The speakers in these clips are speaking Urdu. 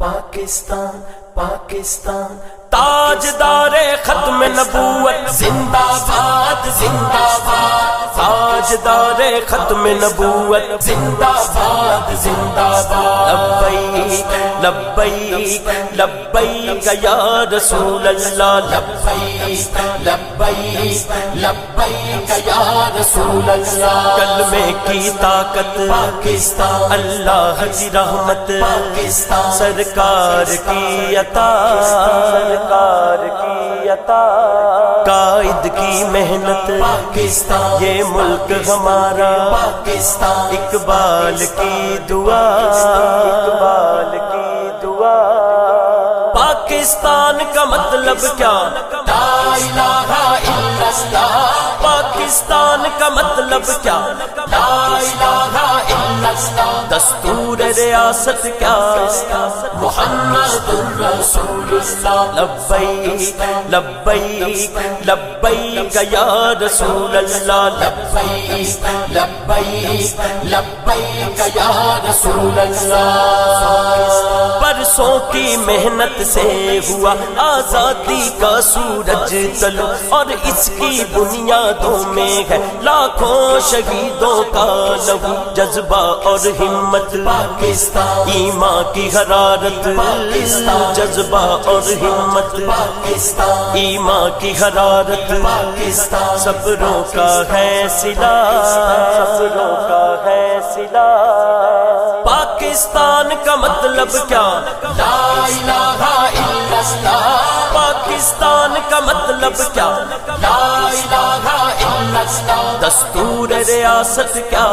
پاکستان پاکستان تاجدار ختم نبوت زندہ باد زندہ باد، تاجدار ختم نبوت زندہ باد زندہ باد، لبیک لبیک یا رسول اللہ، لبیک لبیک لبیک یا رسول اللہ، کلمے کی طاقت پاکستان، اللہ کی رحمت پاکستان، سرکار کی عطا، سرکار کی عطا، قائد کی محنت پاکستان، یہ ملک ہمارا، پاکستان، اقبال کی دعا، اقبال کی دعا، پاکستان کا مطلب کیا؟ لا الہ الا اللہ، پاکستان کا مطلب کیا؟ لا الہ الا اللہ، دستور ریاست کیا؟ محمد الرسول اللہ، لبیک لبیک لبیک یا رسول اللہ، لبیک لبیک لبیک یا رسول اللہ، برسوں کی محنت سے ہوا آزادی کا سورج طلوع، اور اس کی بنیادوں میں ہے لاکھوں شہیدوں کا لہو، جذبہ اور ہمت پاکستان، ایمان کی حرارت، پاکستان، جذبہ اور ہمت پاکستان، ایمان کی حرارت، پاکستان، صبروں کا ہے صلہ، صبروں کا ہے صلہ، پاکستان کا مطلب کیا؟ لا الہ الا اللہ، پاکستان کا مطلب کیا؟ لا الہ الا اللہ، دستور ریاست کیا؟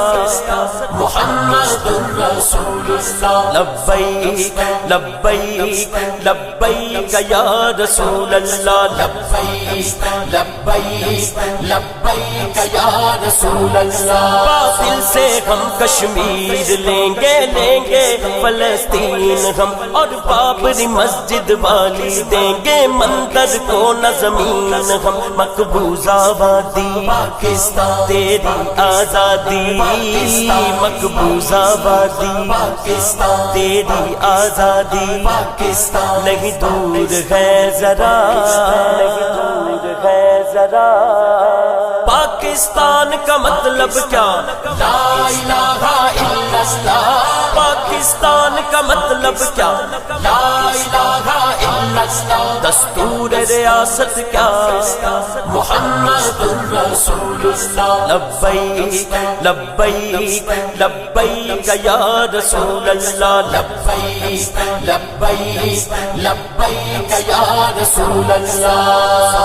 محمد الرسول اللہ، لبیک لبیک لبیک یا رسول اللہ، لبیک لبیک لبیک یا رسول اللہ، باطل سے ہم کشمیر لیں گے فلسطین ہم، اور بابری مسجد والی دیں گے مندر کو نہ زمین ہم، مقبوضہ آبادی پاکستان، تیری آزادی، مقبوضہ آبادی پاکستان، تیری آزادی پاکستان، نہیں دور ہے ذرا، نہیں دور ہے ذرا، پاکستان کا مطلب کیا؟ لا الہ الا اللہ، پاکستان کا مطلب کیا؟ لا الہ الا اللہ، دستور ریاست کیا؟ محمد الرسول اللہ، لبیک لبیک لبیک یا رسول اللہ، لبیک لبیک لبیک یا رسول اللہ،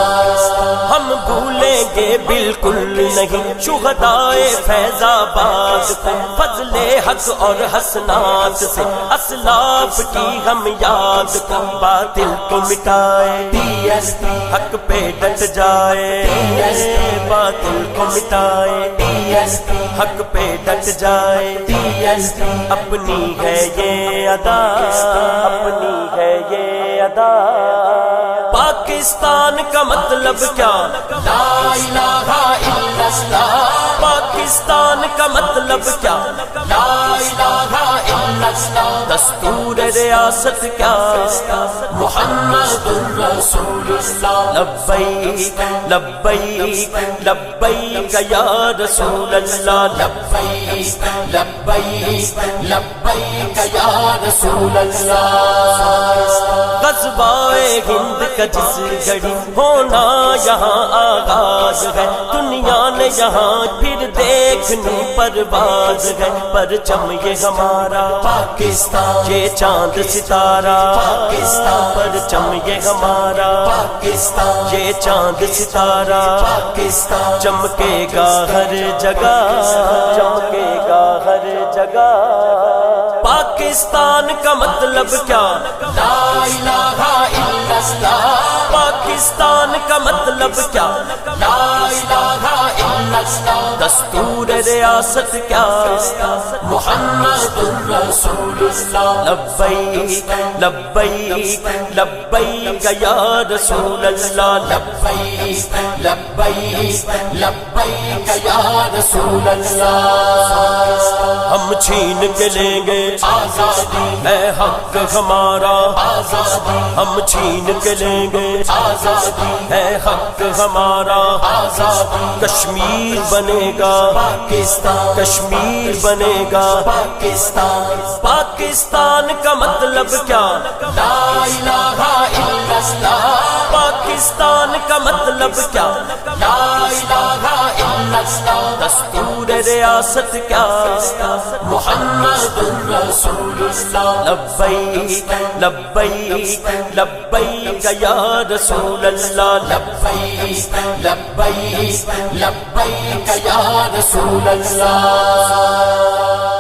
ہم بھولیں گے بالکل نہیں شہدائے فیض آباد کو، فضل حق اور حسنات سے اسلاف کی ہم یاد کو، باطل کو مٹائے حق پہ ڈٹ جائے، باطل کو مٹائے حق پہ ڈٹ جائے، اپنی ہے یہ ادا، اپنی ہے یہ ادا، پاکستان کا مطلب کیا؟ لا الہ الا اللہ، پاکستان کا مطلب کیا؟ لا الہ الا اللہ، دستور ریاست کیا؟ محمد الرسول اللہ، لبیک لبیک لبیک یا رسول اللہ، لبیک لبیک لبیک یا رسول اللہ، غزوائے ہند کا جس گھڑی ہونا یہاں آغاز ہے، دنیا نے یہاں پھر دیکھنی پرواز ہے، پرچم یہ ہمارا پاکستان، یہ چاند ستارہ، پاکستان، پرچم یہ ہمارا پاکستان، یہ چاند ستارہ، پاکستان، چمکے گا ہر جگہ، چمکے گا ہر جگہ، پاکستان کا مطلب کیا؟ لا الہ الا اللہ، پاکستان کا مطلب کیا؟ لا الہ الا اللہ دستور ریاست کیا؟ محمد رسول اللہ لبیک لبیک لبیک یا رسول اللہ لبیک لبیک لبیک یا رسول اللہ ہم چھین کے لیں گے آزادی اے حق ہمارا آزادی ہم چھین کے لیں گے آزادی اے حق ہمارا آزادی کشمیر بنے گا پاکستان کشمیر بنے گا پاکستان پاکستان کا مطلب کیا؟ لا الہ الا اللہ پاکستان کا مطلب کیا؟ لا الہ الا اللہ دستور ریاست کیا؟ محمد رسول اللہ لبیک لبیک لبیک یا رسول اللہ لبیک لبیک لبیک یا رسول اللہ